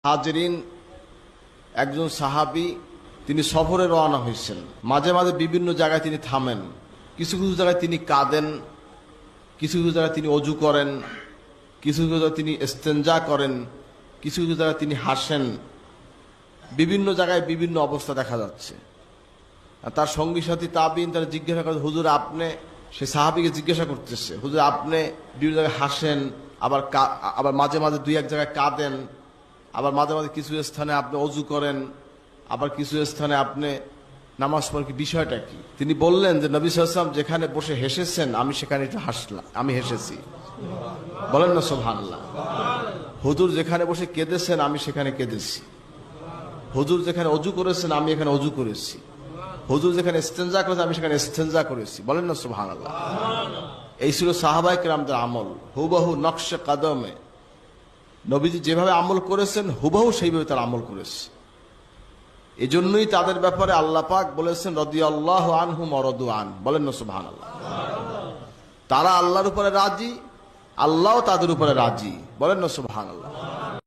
হাজরিন, একজন সাহাবী তিনি সফরে রওনা হয়েছেন। মাঝে মাঝে বিভিন্ন জায়গায় তিনি থামেন, কিছু কিছু জায়গায় তিনি কাঁদেন, কিছু কিছু জায়গায় তিনি অজু করেন, কিছু কিছু জায়গায় তিনি ইস্তেঞ্জা করেন, কিছু কিছু জায়গায় তিনি হাসেন। বিভিন্ন জায়গায় বিভিন্ন অবস্থা দেখা যাচ্ছে। আর তার সঙ্গী সাথী তাবিন তারা জিজ্ঞাসা করে, হুজুর আপনি, সে সাহাবীকে জিজ্ঞাসা করতেছে, হুজুর আপনি বিভিন্ন জায়গায় হাসেন, আবার মাঝে মাঝে দুই এক জায়গায় কাঁদেন, আবার মাঝে মাঝে কিছু স্থানে আপনি অজু করেন, আবার কিছু স্থানে আপনি নামাজ পড়েন, কি বিষয়টা কি? তিনি বললেন যে নবী সাল্লাল্লাহু আলাইহি ওয়াসাল্লাম যেখানে বসে হেসেছেন আমি সেখানে একটু হাসলাম, আমি হেসেছি। বলেন না সুবহানাল্লাহ। হুজুর যেখানে বসে কেঁদেছেন আমি সেখানে কেঁদেছি। হুজুর যেখানে অজু করেছেন আমি এখানে অজু করেছি। হুজুর যেখানে ইস্তেঞ্জা করেছেন আমি সেখানে ইস্তেঞ্জা করেছি। বলেন না সুবহানাল্লাহ। এই ছিল সাহাবায়ে কেরামদের আমল, হুবহু নকশে কদমে। নবীজি যেভাবে আমল করেছেন হুবহু সেইভাবে তারা আমল করেছে। এজন্যই তাদের ব্যাপারে আল্লাহ পাক বলেছেন রাদিয়াল্লাহু আনহুম ওয়া রাদু আন। বলেন না সুবহানাল্লাহ। তারা আল্লাহর উপরে রাজি, আল্লাহও তাদের উপরে রাজি। বলেন না সুবহানাল্লাহ।